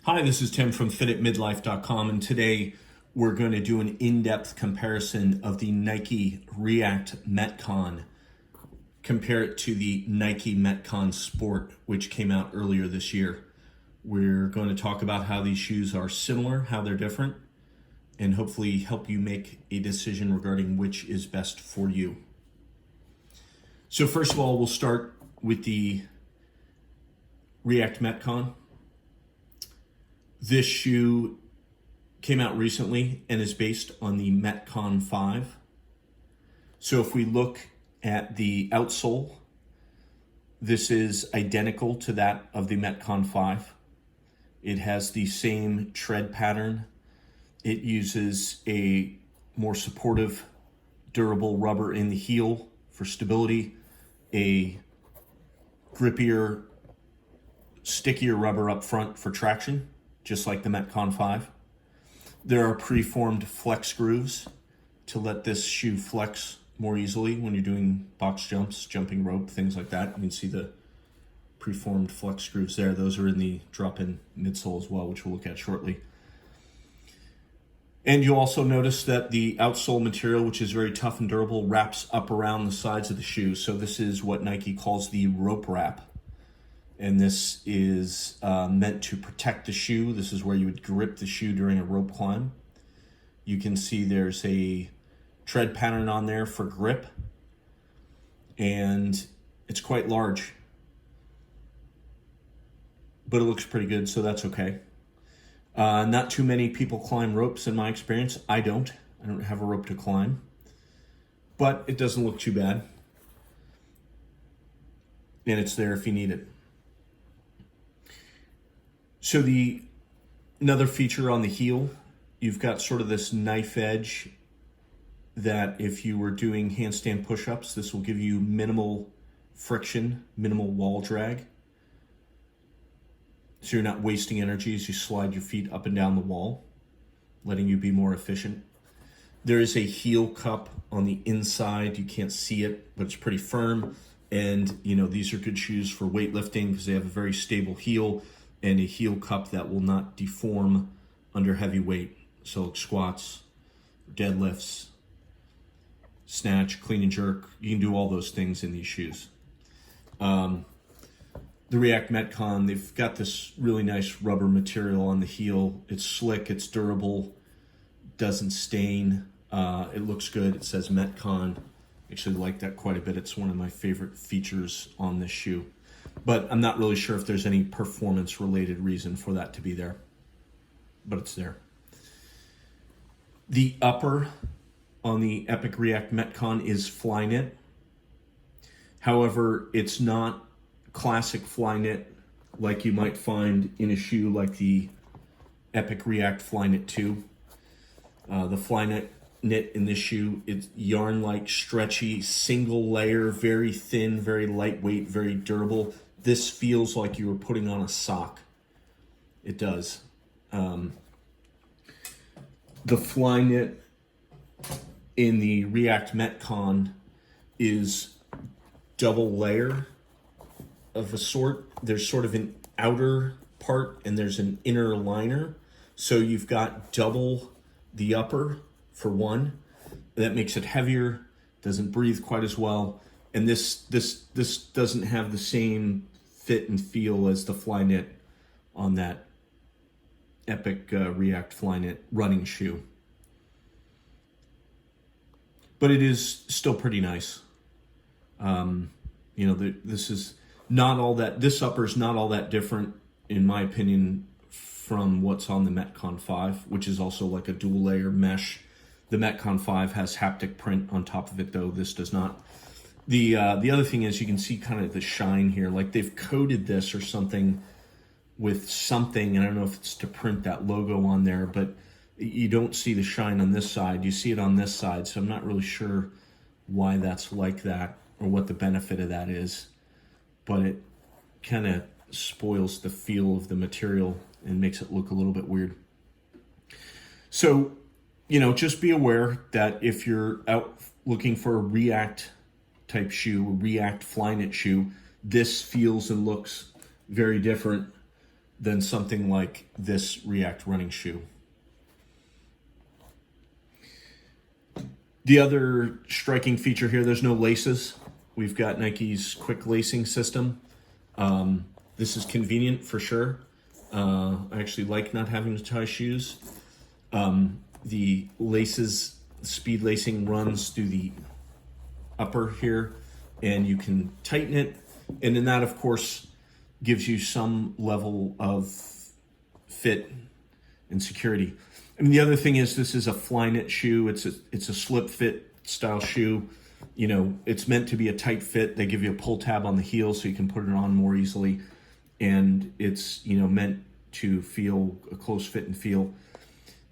Hi, this is Tim from fititmidlife.com, and today we're going to do an in-depth comparison of the Nike React Metcon. Compare it to the Nike Metcon Sport, which came out earlier this year. We're going to talk about how these shoes are similar, how they're different, and hopefully help you make a decision regarding which is best for you. So first of all, we'll start with the React Metcon. This shoe came out recently and is based on the Metcon 5. So if we look at the outsole, this is identical to that of the Metcon 5. It has the same tread pattern. It uses a more supportive, durable rubber in the heel for stability, a grippier, stickier rubber up front for traction, just like the Metcon 5. There are preformed flex grooves to let this shoe flex more easily when you're doing box jumps, jumping rope, things like that. You can see the preformed flex grooves there. Those are in the drop-in midsole as well, which we'll look at shortly. And you'll also notice that the outsole material, which is very tough and durable, wraps up around the sides of the shoe. So this is what Nike calls the rope wrap. And this is meant to protect the shoe. This is where you would grip the shoe during a rope climb. You can see there's a tread pattern on there for grip, and it's quite large, but it looks pretty good, so that's okay. Not too many people climb ropes in my experience. I don't have a rope to climb, but it doesn't look too bad, and it's there if you need it. So another feature on the heel, you've got sort of this knife edge that if you were doing handstand push-ups, this will give you minimal friction, minimal wall drag. So you're not wasting energy as you slide your feet up and down the wall, letting you be more efficient. There is a heel cup on the inside. You can't see it, but it's pretty firm. And these are good shoes for weightlifting because they have a very stable heel and a heel cup that will not deform under heavy weight. So like squats, deadlifts, snatch, clean and jerk. You can do all those things in these shoes. The React Metcon, they've got this really nice rubber material on the heel. It's slick, it's durable, doesn't stain. It looks good. It says Metcon. Actually like that quite a bit. It's one of my favorite features on this shoe. But I'm not really sure if there's any performance-related reason for that to be there. But it's there. The upper on the Epic React Metcon is Flyknit. However, it's not classic Flyknit like you might find in a shoe like the Epic React Flyknit 2. The Flyknit knit in this shoe, it's yarn-like, stretchy, single layer, very thin, very lightweight, very durable. This feels like you were putting on a sock. It does. The Flyknit in the React Metcon is double layer of a sort. There's sort of an outer part and there's an inner liner. So you've got double the upper for one. That makes it heavier, doesn't breathe quite as well. And this doesn't have the same fit and feel as the Flyknit on that Epic React Flyknit running shoe. But it is still pretty nice. This is not all that, this upper is not all that different, in my opinion, from what's on the Metcon 5, which is also like a dual layer mesh. The Metcon 5 has haptic print on top of it, though this does not. The other thing is you can see kind of the shine here, like they've coated this or something with something. I don't know if it's to print that logo on there, but you don't see the shine on this side. You see it on this side, so I'm not really sure why that's like that or what the benefit of that is, but it kind of spoils the feel of the material and makes it look a little bit weird. So, just be aware that if you're out looking for a React type shoe, a React Flyknit shoe, this feels and looks very different than something like this React running shoe. The other striking feature here, there's no laces. We've got Nike's quick lacing system. This is convenient for sure. I actually like not having to tie shoes. The laces, speed lacing runs through the upper here, and you can tighten it. And then that, of course, gives you some level of fit and security. I mean, the other thing is this is a fly knit shoe. It's a slip fit style shoe. You know, it's meant to be a tight fit. They give you a pull tab on the heel so you can put it on more easily. And it's, you know, meant to feel a close fit and feel.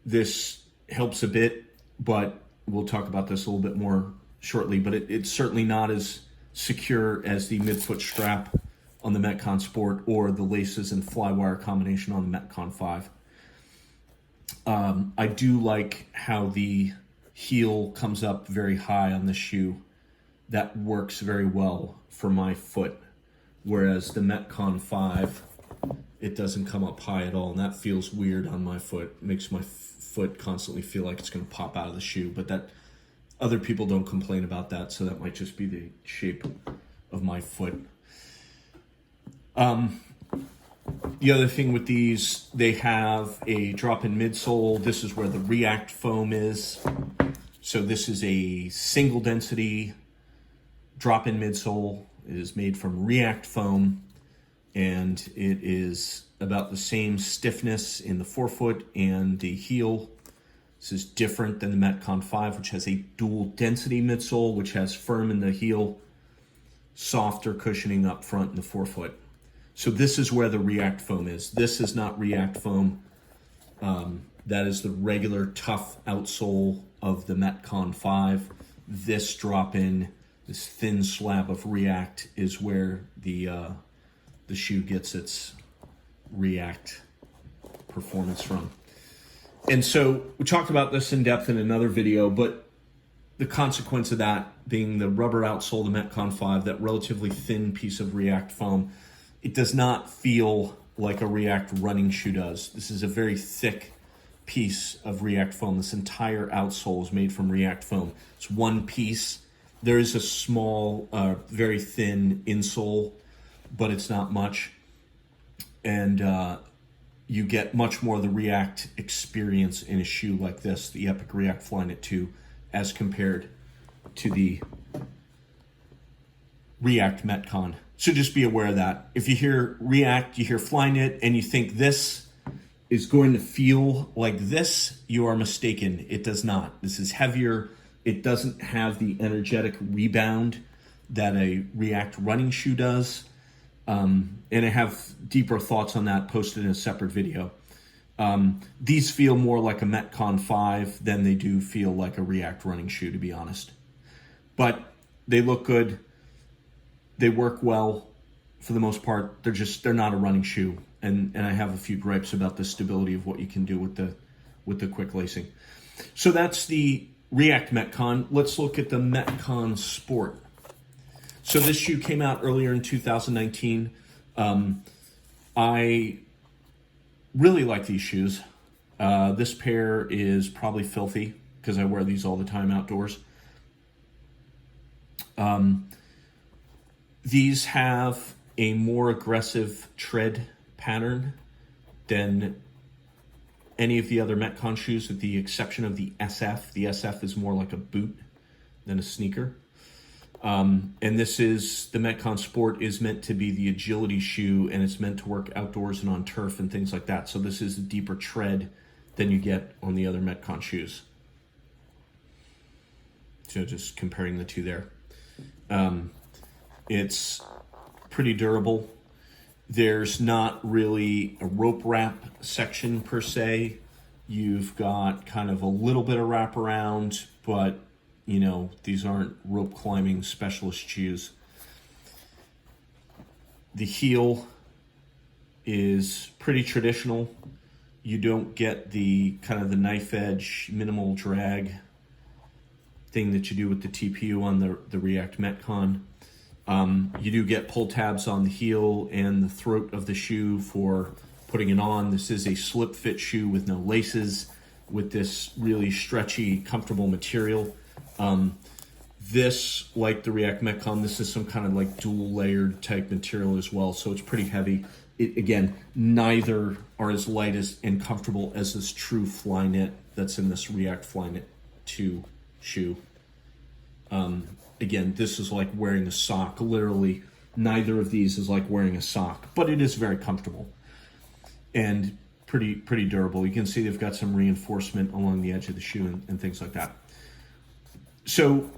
This helps a bit, but we'll talk about this a little bit more shortly. But it's certainly not as secure as the midfoot strap on the Metcon Sport or the laces and flywire combination on the Metcon 5. I do like how the heel comes up very high on the shoe. That works very well for my foot, whereas the Metcon 5, it doesn't come up high at all, and that feels weird on my foot. It makes my foot constantly feel like it's going to pop out of the shoe, but that other people don't complain about that, so that might just be the shape of my foot. The other thing with these, they have a drop-in midsole. This is where the React foam is. So this is a single density drop-in midsole. It is made from React foam, and it is about the same stiffness in the forefoot and the heel. This is different than the Metcon 5, which has a dual density midsole, which has firm in the heel, softer cushioning up front in the forefoot. So this is where the React foam is. This is not React foam. That is the regular tough outsole of the Metcon 5. This drop-in, this thin slab of React is where the shoe gets its React performance from. And so we talked about this in depth in another video, but the consequence of that being the rubber outsole, the Metcon 5, that relatively thin piece of React foam, it does not feel like a React running shoe does. This is a very thick piece of React foam. This entire outsole is made from React foam. It's one piece. There is a small, very thin insole, but it's not much. And you get much more of the React experience in a shoe like this, the Epic React Flyknit 2, as compared to the React Metcon. So just be aware of that. If you hear React, you hear Flyknit, and you think this is going to feel like this, you are mistaken. It does not. This is heavier. It doesn't have the energetic rebound that a React running shoe does. And I have deeper thoughts on that posted in a separate video. These feel more like a Metcon 5 than they do feel like a React running shoe, to be honest. But they look good. They work well for the most part. They're not a running shoe. And I have a few gripes about the stability of what you can do with the quick lacing. So that's the React Metcon. Let's look at the Metcon Sport. So this shoe came out earlier in 2019. I really like these shoes. This pair is probably filthy because I wear these all the time outdoors. These have a more aggressive tread pattern than any of the other Metcon shoes, with the exception of the SF. The SF is more like a boot than a sneaker. And this is, the Metcon Sport is meant to be the agility shoe, and it's meant to work outdoors and on turf and things like that. So this is a deeper tread than you get on the other Metcon shoes. So just comparing the two there. It's pretty durable. There's not really a rope wrap section per se. You've got kind of a little bit of wraparound, but you know, these aren't rope climbing specialist shoes. The heel is pretty traditional. You don't get the kind of the knife edge, minimal drag thing that you do with the TPU on the React Metcon. You do get pull tabs on the heel and the throat of the shoe for putting it on. This is a slip fit shoe with no laces, with this really stretchy, comfortable material. This, like the React Metcon, this is some kind of like dual layered type material as well, so it's pretty heavy. Again, neither are as light and comfortable as this true Flyknit that's in this React Flyknit 2 shoe. Again, this is like wearing a sock. Literally, neither of these is like wearing a sock, but it is very comfortable and pretty durable. You can see they've got some reinforcement along the edge of the shoe and things like that. So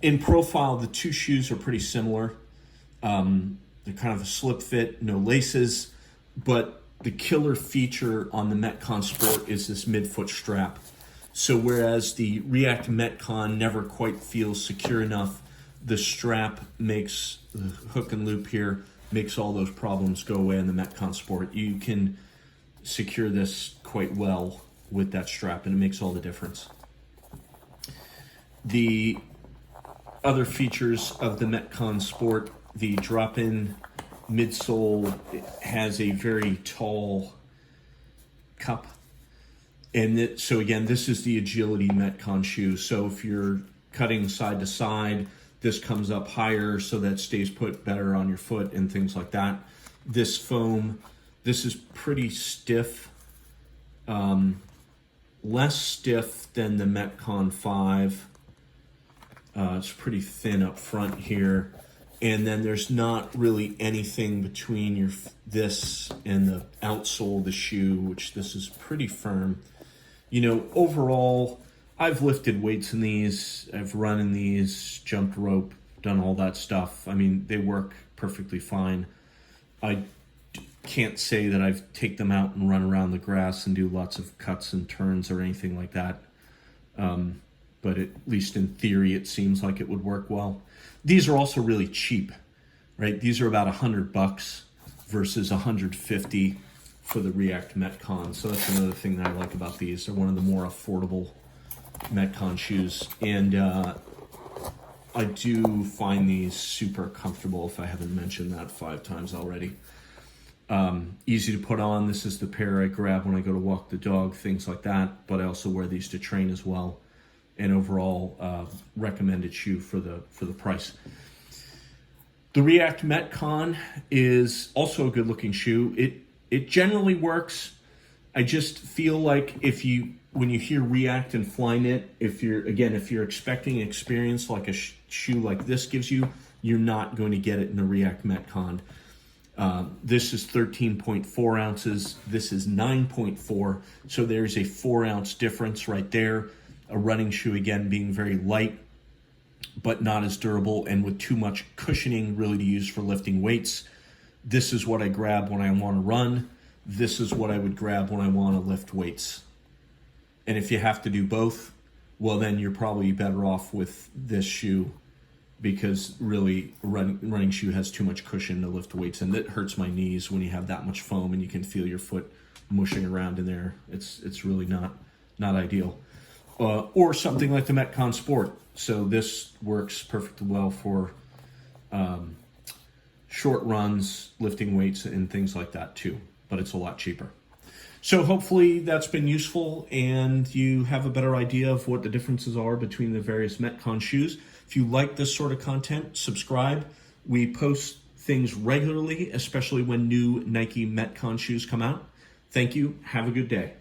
in profile, the two shoes are pretty similar. They're kind of a slip fit, no laces, but the killer feature on the Metcon Sport is this midfoot strap. So whereas the React Metcon never quite feels secure enough, the strap makes the hook and loop here, makes all those problems go away in the Metcon Sport. You can secure this quite well with that strap, and it makes all the difference. The other features of the Metcon Sport, the drop-in midsole has a very tall cup. And so again, this is the agility Metcon shoe. So if you're cutting side to side, this comes up higher so that stays put better on your foot and things like that. This foam, this is pretty stiff, less stiff than the Metcon 5. It's pretty thin up front here. And then there's not really anything between this and the outsole of the shoe, which this is pretty firm. You know, overall, I've lifted weights in these, I've run in these, jumped rope, done all that stuff. I mean, they work perfectly fine. I can't say that I've taken them out and run around the grass and do lots of cuts and turns or anything like that. But at least in theory, it seems like it would work well. These are also really cheap, right? These are about $100 versus $150 for the React Metcon. So that's another thing that I like about these. They're one of the more affordable Metcon shoes. And I do find these super comfortable, if I haven't mentioned that 5 times already. Easy to put on. This is the pair I grab when I go to walk the dog, things like that. But I also wear these to train as well. And overall, recommended shoe for the price. The React Metcon is also a good looking shoe. It generally works. I just feel like when you hear React and Flyknit, if you're expecting experience like a shoe like this gives you, you're not going to get it in the React Metcon. This is 13.4 ounces. This is 9.4. So there's a 4 ounce difference right there. A running shoe, again, being very light, but not as durable and with too much cushioning really to use for lifting weights. This is what I grab when I want to run. This is what I would grab when I want to lift weights. And if you have to do both, well, then you're probably better off with this shoe, because really a running shoe has too much cushion to lift weights, and it hurts my knees when you have that much foam and you can feel your foot mushing around in there. It's really not ideal. Or something like the Metcon Sport. So this works perfectly well for short runs, lifting weights, and things like that too. But it's a lot cheaper. So hopefully that's been useful and you have a better idea of what the differences are between the various Metcon shoes. If you like this sort of content, subscribe. We post things regularly, especially when new Nike Metcon shoes come out. Thank you. Have a good day.